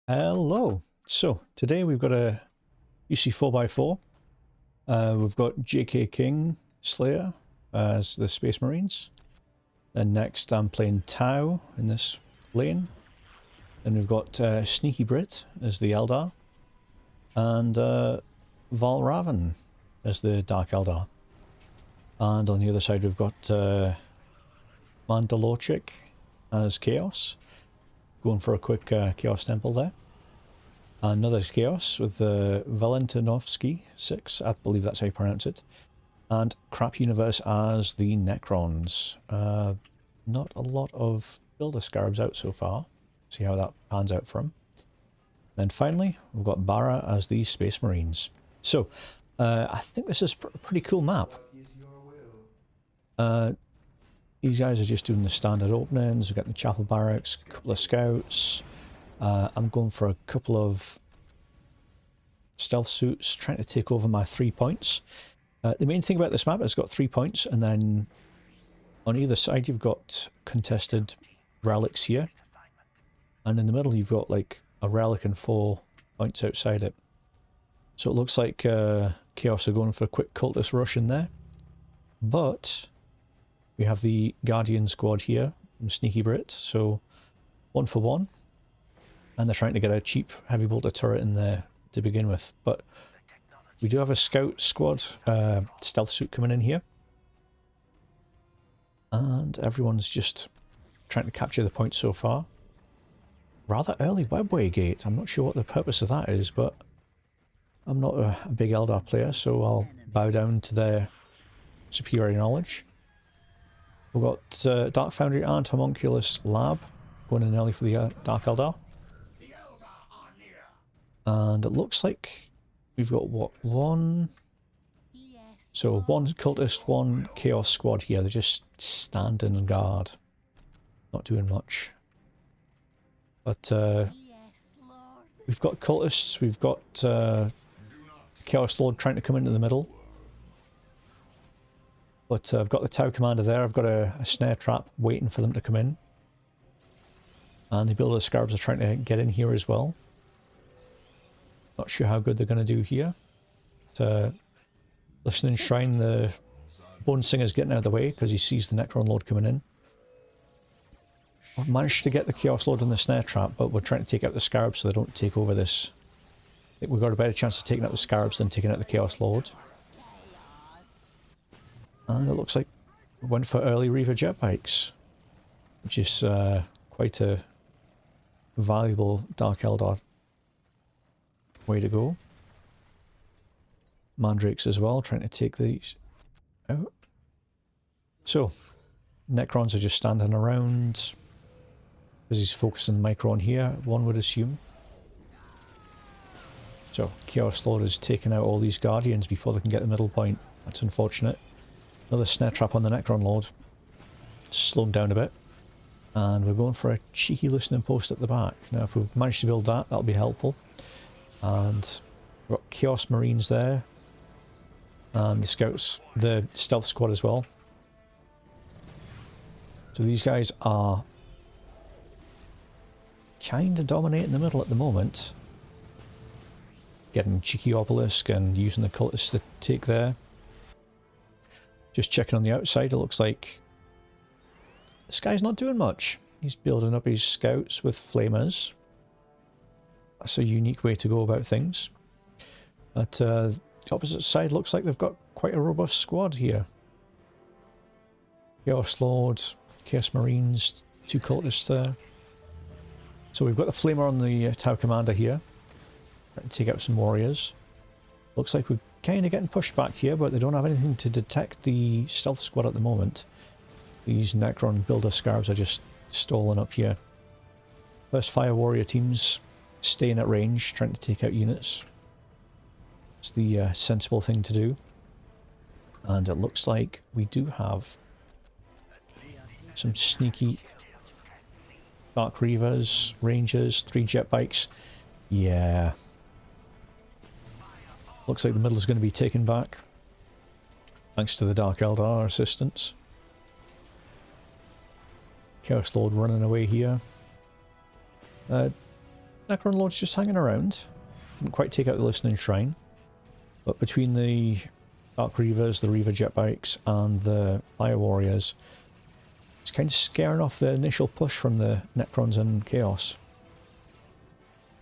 Hello. So today we've got a UC 4x4. We've got JK King Slayer as the Space Marines. Then next I'm playing Tau in this lane. Then we've got Sneaky Brit as the Eldar. And Val Raven as the Dark Eldar. And on the other side we've got Mandalorchik as Chaos. Going for a quick Chaos Temple there. Another Chaos with the Valentinovsky 6, I believe that's how you pronounce it. And Crap Universe as the Necrons. Not a lot of Builder Scarabs out so far. See how that pans out for him. Then finally, we've got Barra as the Space Marines. So, I think this is a pretty cool map. These guys are just doing the standard openings. We've got the Chapel Barracks, a couple of Scouts. I'm going for a couple of stealth suits, trying to take over my 3 points. The main thing about this map is it's got 3 points, and then on either side you've got contested relics here. And in the middle you've got like a relic and 4 points outside it. So it looks like Chaos are going for a quick cultist rush in there. But we have the Guardian squad here from Sneaky Brit, so 1 for 1. And they're trying to get a cheap heavy bolter turret in there to begin with. But we do have a scout squad stealth suit coming in here. And everyone's just trying to capture the points so far. Rather early webway gate. I'm not sure what the purpose of that is, but I'm not a big Eldar player, so I'll bow down to their superior knowledge. We've got Dark Foundry and Homunculus Lab going in early for the Dark Eldar. And it looks like we've got, what, one... So, one cultist, one chaos squad here. They're just standing guard. Not doing much. But, we've got cultists, we've got Chaos Lord trying to come into the middle. But I've got the Tau Commander there, I've got a snare trap waiting for them to come in. And the Builder Scarabs are trying to get in here as well. Not sure how good they're going to do here. But, Listening Shrine, the Bone Singer's getting out of the way because he sees the Necron Lord coming in. I've managed to get the Chaos Lord in the snare trap, but we're trying to take out the Scarabs so they don't take over this. I think we've got a better chance of taking out the Scarabs than taking out the Chaos Lord. And it looks like we went for early Reaver jet bikes, which is quite a valuable Dark Eldar way to go. Mandrakes as well, trying to take these out. So, Necrons are just standing around because he's focusing the micro on here, one would assume. So, Chaos Lord is taking out all these Guardians before they can get the middle point. That's unfortunate. Another snare trap on the Necron Lord. Just slow him down a bit. And we're going for a cheeky listening post at the back. Now, if we manage to build that, that'll be helpful. And we've got Chaos Marines there. And the Scouts, the Stealth Squad as well. So these guys are kind of dominating the middle at the moment. Getting cheeky obelisk and using the cultists to take there. Just checking on the outside, it looks like this guy's not doing much. He's building up his Scouts with flamers. That's a unique way to go about things. But the opposite side looks like they've got quite a robust squad here. Chaos Lord, Chaos Marines, 2 cultists there. So we've got the flamer on the Tau Commander here. Trying to take out some warriors. Looks like we're kind of getting pushed back here, but they don't have anything to detect the stealth squad at the moment. These Necron Builder Scarabs are just stolen up here. First Fire Warrior teams staying at range, trying to take out units. It's the sensible thing to do. And it looks like we do have some sneaky Dark Reavers, Rangers, 3 jet bikes. Yeah. Looks like the middle is going to be taken back. Thanks to the Dark Eldar assistance. Chaos Lord running away here. Necron Lord's just hanging around. Didn't quite take out the Listening Shrine. But between the Dark Reavers, the Reaver Jetbikes, and the Fire Warriors, it's kind of scaring off the initial push from the Necrons and Chaos.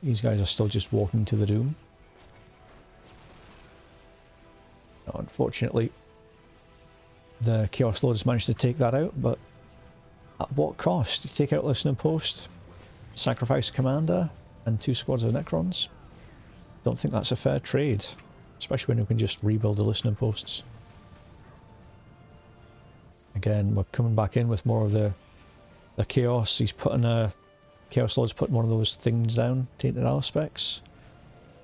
These guys are still just walking to the doom. Unfortunately, the Chaos Lords managed to take that out, but at what cost? You take out Listening Post, sacrifice a commander, and 2 squads of Necrons? Don't think that's a fair trade, especially when you can just rebuild the Listening Posts. Again, we're coming back in with more of the Chaos. He's putting a... Chaos Lord's putting one of those things down, Tainted Aspects.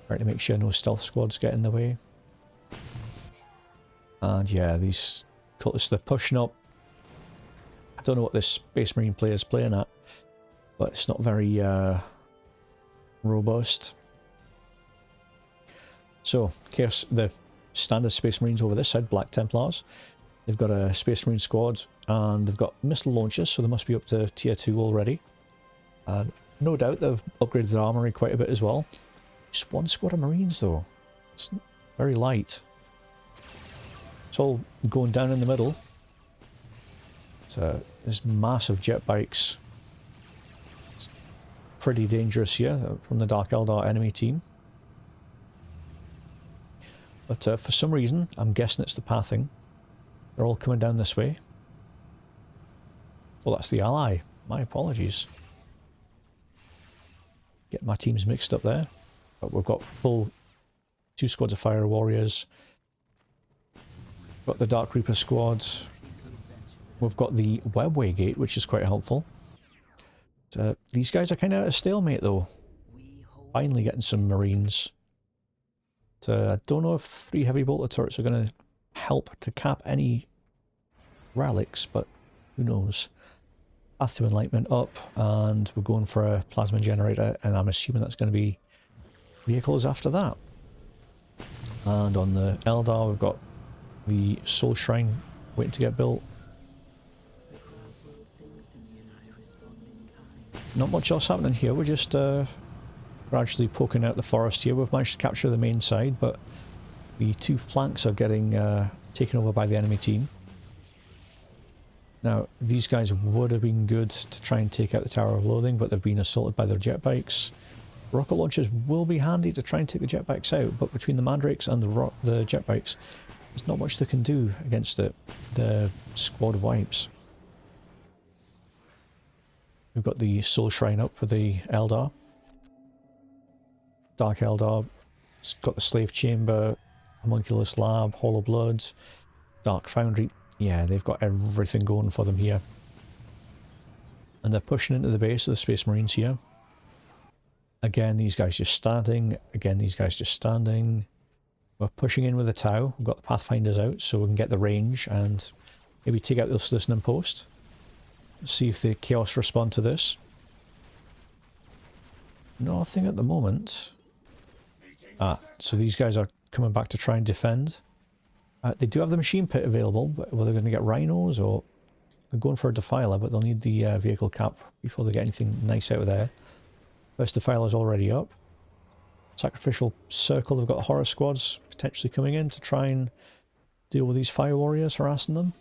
Trying to make sure no stealth squads get in the way. And yeah, these cultists, they're pushing up. I don't know what this Space Marine player is playing at, but it's not very robust. So, Chaos, the standard Space Marines over this side, Black Templars, they've got a Space Marine squad, and they've got missile launchers, so they must be up to tier 2 already. No doubt they've upgraded their armory quite a bit as well. Just 1 squad of Marines though. It's very light. It's all going down in the middle. So there's massive jet bikes. It's pretty dangerous here from the Dark Eldar enemy team. But for some reason, I'm guessing it's the pathing. They're all coming down this way. Well, that's the ally. My apologies. Get my teams mixed up there. But we've got full 2 squads of Fire Warriors. Got the Dark Reaper squads. We've got the Webway Gate, which is quite helpful. These guys are kind of at a stalemate though. Finally getting some Marines. I don't know if 3 heavy bolter turrets are going to help to cap any relics, but who knows. Path to Enlightenment up, and we're going for a plasma generator, and I'm assuming that's going to be vehicles after that. And on the Eldar, we've got the Soul Shrine waiting to get built. Not much else happening here, we're just gradually poking out the forest here. We've managed to capture the main side, but the 2 flanks are getting taken over by the enemy team. Now, these guys would have been good to try and take out the Tower of Loathing, but they've been assaulted by their jetbikes. Rocket launchers will be handy to try and take the jetbikes out, but between the Mandrakes and the jetbikes, there's not much they can do against the squad wipes. We've got the Soul Shrine up for the Eldar. Dark Eldar. It's got the Slave Chamber, Homunculus Lab, Hollow Blood, Dark Foundry. Yeah, they've got everything going for them here. And they're pushing into the base of the Space Marines here. Again, these guys just standing. Again, these guys just standing. We're pushing in with the Tau. We've got the Pathfinders out so we can get the range and maybe take out this Listening Post. See if the Chaos respond to this. Nothing at the moment. So these guys are coming back to try and defend. They do have the Machine Pit available, but whether they're going to get Rhinos or they're going for a Defiler, but they'll need the vehicle cap before they get anything nice out of there. First Defiler's already up. Sacrificial Circle, they've got Horror Squads potentially coming in to try and deal with these Fire Warriors harassing them.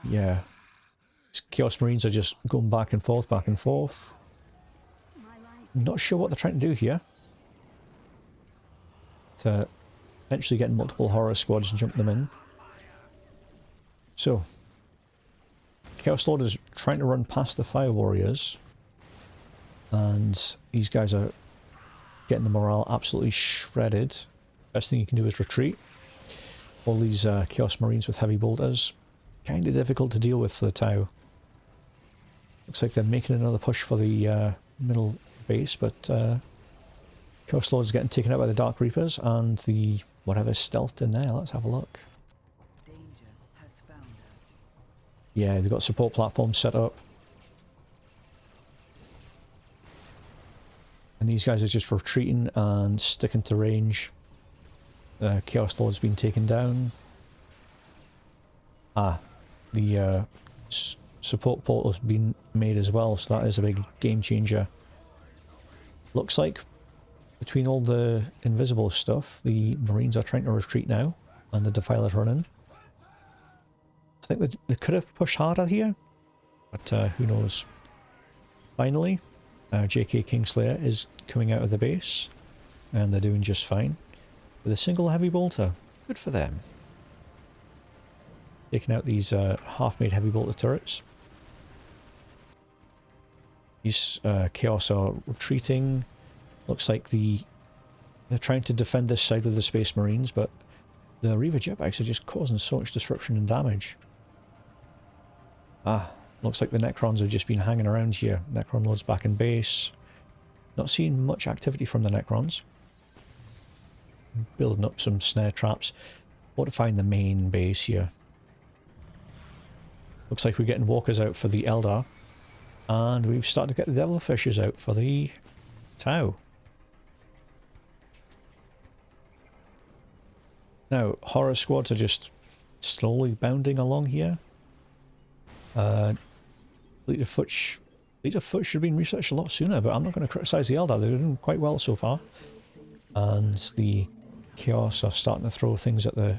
Yeah. These Chaos Marines are just going back and forth, back and forth. Not sure what they're trying to do here. To eventually get multiple Horror Squads and jump them in. So, Chaos Lord is trying to run past the Fire Warriors. And these guys are getting the morale absolutely shredded. Best thing you can do is retreat. All these Chaos Marines with heavy bolters. Kind of difficult to deal with for the Tau. Looks like they're making another push for the middle base, but Chaos Lord's getting taken out by the Dark Reapers and the whatever's stealthed in there. Let's have a look. Yeah, they've got support platforms set up. And these guys are just retreating and sticking to range. Chaos Lord's been taken down. The support portal's been made as well, so that is a big game changer. Looks like between all the invisible stuff, the Marines are trying to retreat now, and the Defiler's running. I think they could have pushed harder here, but who knows. Finally, JK Kingslayer is coming out of the base, and they're doing just fine. With a single heavy bolter. Good for them. Taking out these half-made heavy bolter turrets. These Chaos are retreating. Looks like they're trying to defend this side with the Space Marines, but the Reaver jetpacks are just causing so much disruption and damage. Ah, looks like the Necrons have just been hanging around here. Necron loads back in base. Not seeing much activity from the Necrons. Building up some snare traps. Fortifying the main base here. Looks like we're getting walkers out for the Eldar. And we've started to get the Devilfishes out for the Tau. Now, horror squads are just slowly bounding along here. Fleet of Foot should have been researched a lot sooner, but I'm not going to criticise the Eldar. They're doing quite well so far. And the Chaos are starting to throw things at the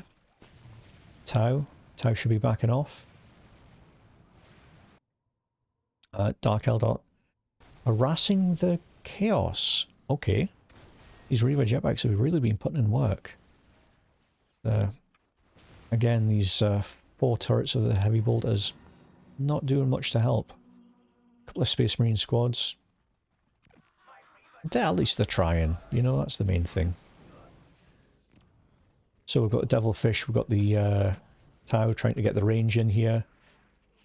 Tau. Tau should be backing off. Dark Eldar harassing the Chaos. Okay. These Reaver jetpacks have really been putting in work. Again, these 4 turrets of the heavy bolters not doing much to help. A couple of Space Marine squads. At least they're trying, you know, that's the main thing. So we've got the Devilfish, we've got the Tau trying to get the range in here.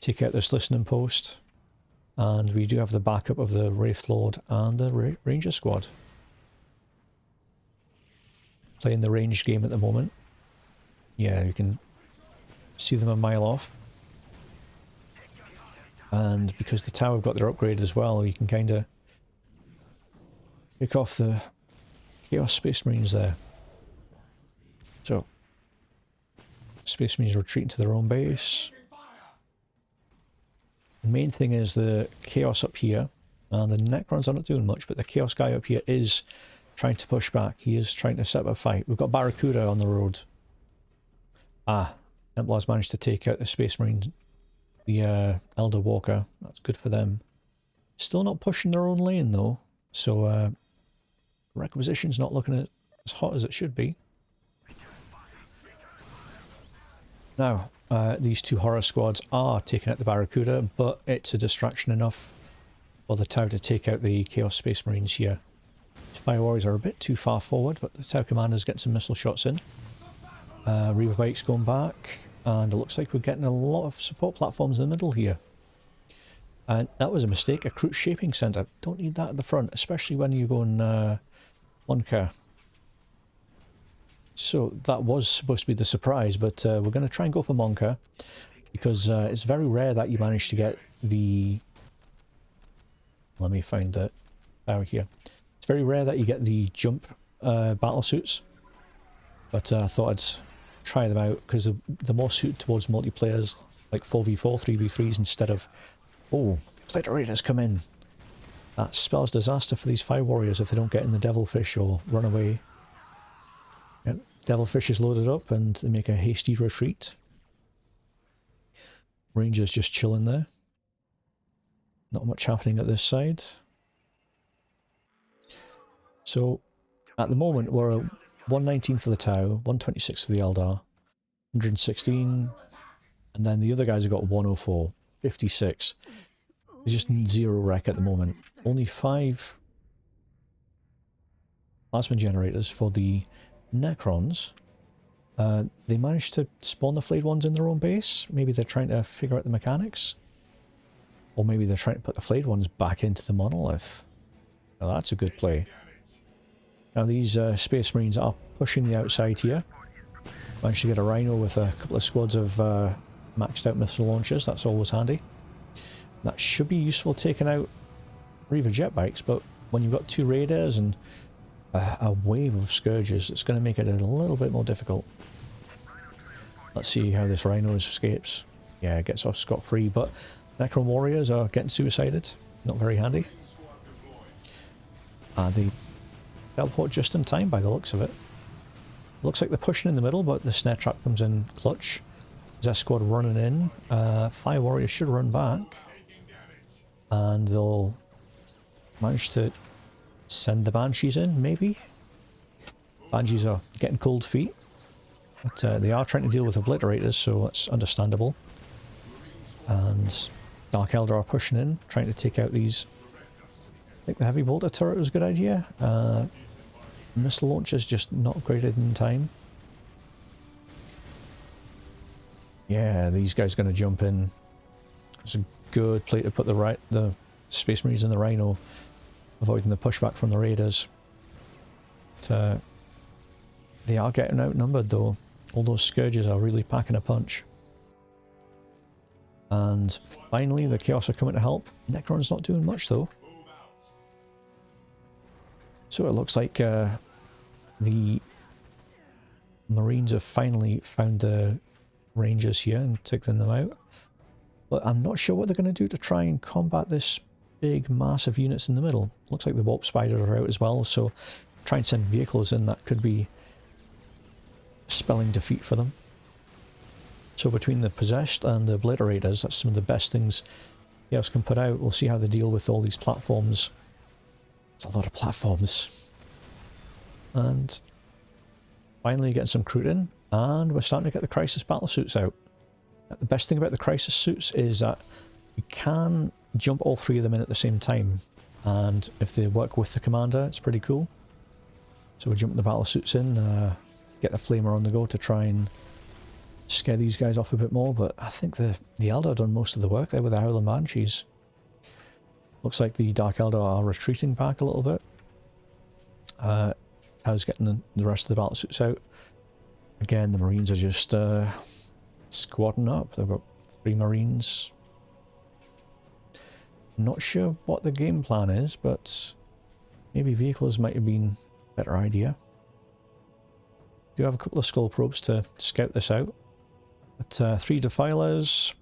Take out this listening post. And we do have the backup of the Wraith Lord and the Ranger squad. Playing the ranged game at the moment. Yeah, you can see them a mile off. And because the Tau have got their upgrade as well, you can kind of pick off the Chaos Space Marines there. So, Space Marines retreating to their own base. The main thing is the Chaos up here, and the Necrons are not doing much, but the Chaos guy up here is trying to push back. He is trying to set up a fight. We've got Barracuda on the road. Ah, Templars managed to take out the Space Marine, the Elder Walker. That's good for them. Still not pushing their own lane though, so requisition's not looking as hot as it should be. Now, these 2 horror squads are taking out the Barracuda, but it's a distraction enough for the Tau to take out the Chaos Space Marines here. Fire Warriors are a bit too far forward, but the Tau Commander's getting some missile shots in. Reaver Bikes going back, and it looks like we're getting a lot of support platforms in the middle here. And that was a mistake, a Crew Shaping Centre. Don't need that at the front, especially when you're going Monka. So that was supposed to be the surprise, but we're going to try and go for Monka, because it's very rare that you manage to get the... Let me find it out here. It's very rare that you get the jump battle suits, but I thought I'd try them out because they're more suited towards multiplayers, like 4v4, 3v3s instead of... Oh, Plato Raiders come in. That spells disaster for these Fire Warriors if they don't get in the Devilfish or run away. Yep, Devilfish is loaded up and they make a hasty retreat. Rangers just chilling there. Not much happening at this side. So, at the moment we're at 119 for the Tau, 126 for the Eldar, 116, and then the other guys have got 104, 56. There's just 0 wreck at the moment. Only 5 plasma generators for the Necrons. They managed to spawn the flayed ones in their own base. Maybe they're trying to figure out the mechanics. Or maybe they're trying to put the flayed ones back into the monolith. Now that's a good play. Now these Space Marines are pushing the outside here. Managed to get a Rhino with a couple of squads of maxed out missile launchers. That's always handy. That should be useful taking out Reaver jetbikes, but when you've got 2 Raiders and a wave of Scourges, it's going to make it a little bit more difficult. Let's see how this Rhino escapes. Yeah, it gets off scot-free, but Necron warriors are getting suicided. Not very handy. They teleport just in time by the looks of it. Looks like they're pushing in the middle, but the snare trap comes in clutch. There's a squad running in. Fire warriors should run back. And they'll manage to send the banshees in, maybe? Banshees are getting cold feet. But they are trying to deal with obliterators, so that's understandable. And Dark Eldar are pushing in, trying to take out these. I think the heavy bolter turret was a good idea. Missile launchers just not upgraded in time. Yeah, these guys are going to jump in. It's a good play to put the Space Marines in the Rhino, avoiding the pushback from the Raiders. But, they are getting outnumbered though. All those Scourges are really packing a punch. And finally the Chaos are coming to help. Necron's not doing much though. So it looks like the Marines have finally found the Rangers here and taken them out. But I'm not sure what they're going to do to try and combat this big massive units in the middle. Looks like the Warp Spiders are out as well, so try and send vehicles in, that could be spelling defeat for them. So between the Possessed and the Obliterators, that's some of the best things Chaos can put out. We'll see how they deal with all these platforms. It's a lot of platforms. And finally getting some crude in, and we're starting to get the Crisis battle suits out. The best thing about the Crisis suits is that you can jump all three of them in at the same time, and if they work with the commander, it's pretty cool. So we're jumping the battle suits in, get the Flamer on the go to try and scare these guys off a bit more, but I think the Eldar done most of the work there with the Howling Banshees. Looks like the Dark Eldar are retreating back a little bit. How's getting the rest of the battle suits out. Again, the Marines are just squadding up. They've got 3 Marines. Not sure what the game plan is, but maybe vehicles might have been a better idea. Do have a couple of skull probes to scout this out. But 3 Defilers.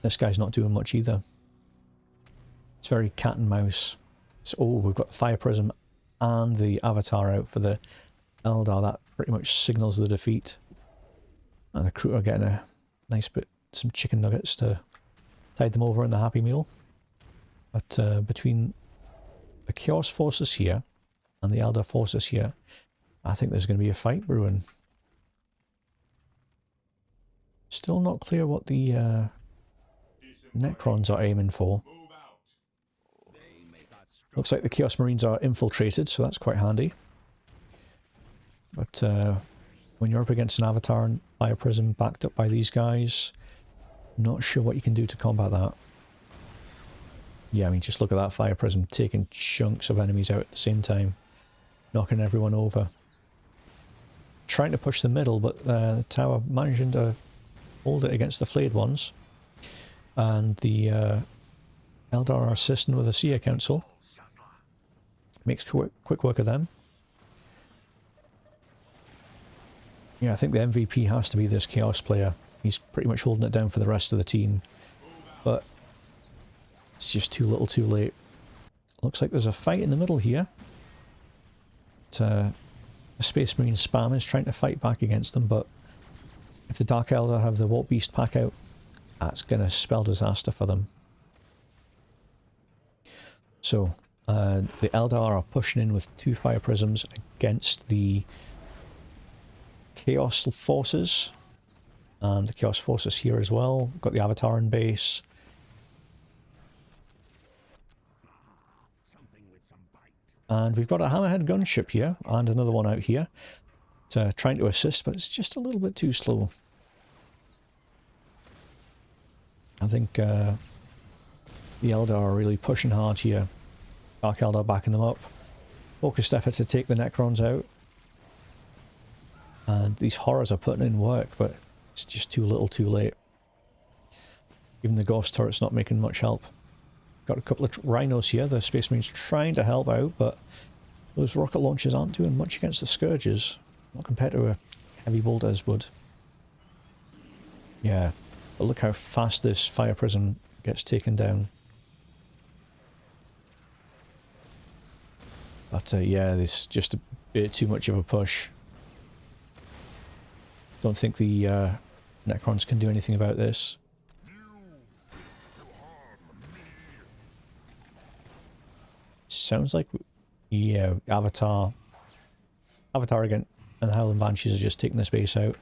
This guy's not doing much either. It's very cat and mouse. So, oh, we've got the Fire Prism and the Avatar out for the Eldar. That pretty much signals the defeat. And the crew are getting a nice bit, some chicken nuggets to tide them over in the Happy Meal. But between the Chaos forces here and the Eldar forces here, I think there's going to be a fight brewing. Still not clear what the Necrons are aiming for. Looks like the Chaos Marines are infiltrated, so that's quite handy. But when you're up against an Avatar and Fire Prism backed up by these guys, not sure what you can do to combat that. Yeah, I mean, just look at that Fire Prism taking chunks of enemies out at the same time, knocking everyone over. Trying to push the middle, but the tower managing to hold it against the flayed ones. And the Eldar are assisting with the Seer Council. Makes quick work of them. Yeah, I think the MVP has to be this Chaos player. He's pretty much holding it down for the rest of the team. But it's just too little too late. Looks like there's a fight in the middle here. The Space Marine spam is trying to fight back against them, but if the Dark Eldar have the Warp Beast pack out, that's going to spell disaster for them. So, the Eldar are pushing in with 2 Fire Prisms against the Chaos forces. And the Chaos forces here as well. Got the Avatar in base. And we've got a Hammerhead gunship here, and another one out here. Trying to assist, but it's just a little bit too slow. I think the Eldar are really pushing hard here. Dark Eldar backing them up. Focused effort to take the Necrons out. And these horrors are putting in work, but it's just too little too late. Even the Ghost turret's not making much help. Got a couple of Rhinos here, the Space Marines trying to help out, but those rocket launchers aren't doing much against the Scourges. Not compared to a heavy bolters would. Yeah, but look how fast this Fire Prism gets taken down. But yeah, there's just a bit too much of a push. Don't think the Necrons can do anything about this. Sounds like, yeah, Avatar again, and the Howling Banshees are just taking this base out.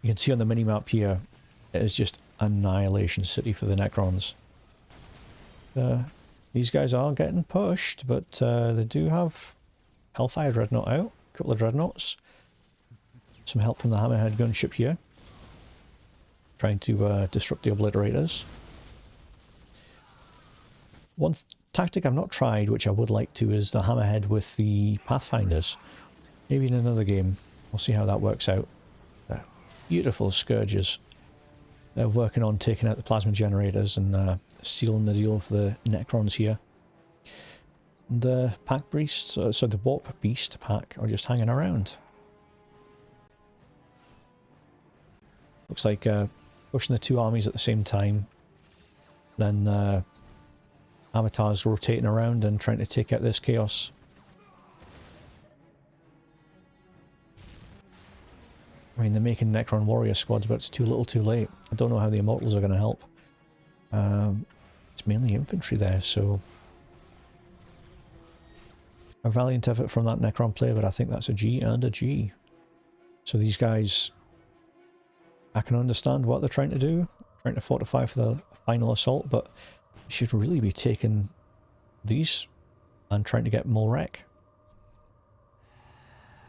You can see on the mini-map here, it is just Annihilation City for the Necrons. These guys are getting pushed, but they do have Hellfire Dreadnought out, a couple of Dreadnoughts. Some help from the Hammerhead gunship here, trying to disrupt the Obliterators. One tactic I've not tried, which I would like to, is the Hammerhead with the Pathfinders. Maybe in another game. We'll see how that works out. Beautiful Scourges. They're working on taking out the Plasma Generators and sealing the deal for the Necrons here. And the Pack Beasts, so the Warp Beast pack, are just hanging around. Looks like pushing the two armies at the same time. Then Avatar's rotating around and trying to take out this chaos. I mean, they're making Necron warrior squads, but it's too little too late. I don't know how the Immortals are going to help. It's mainly infantry there, so... A valiant effort from that Necron player, but I think that's a G and a G. So these guys... I can understand what they're trying to do. Trying to fortify for the final assault, but... You should really be taking these and trying to get more wreck.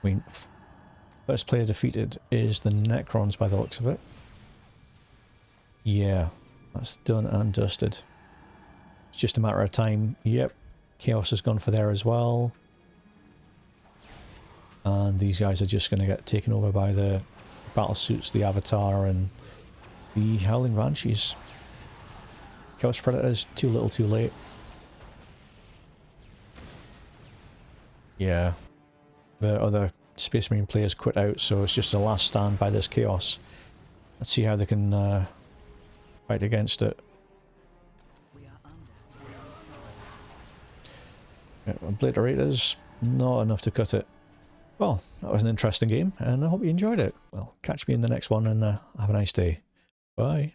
I mean... First player defeated is the Necrons by the looks of it. Yeah, that's done and dusted. It's just a matter of time. Yep, Chaos has gone for there as well. And these guys are just going to get taken over by the battle suits, the Avatar and the Howling Banshees. Chaos Predators, too little too late. Yeah, the other Space Marine players quit out, so it's just a last stand by this Chaos. Let's see how they can fight against it. Yeah, Obliterators, not enough to cut it. Well, that was an interesting game, and I hope you enjoyed it. Well, catch me in the next one, and have a nice day. Bye.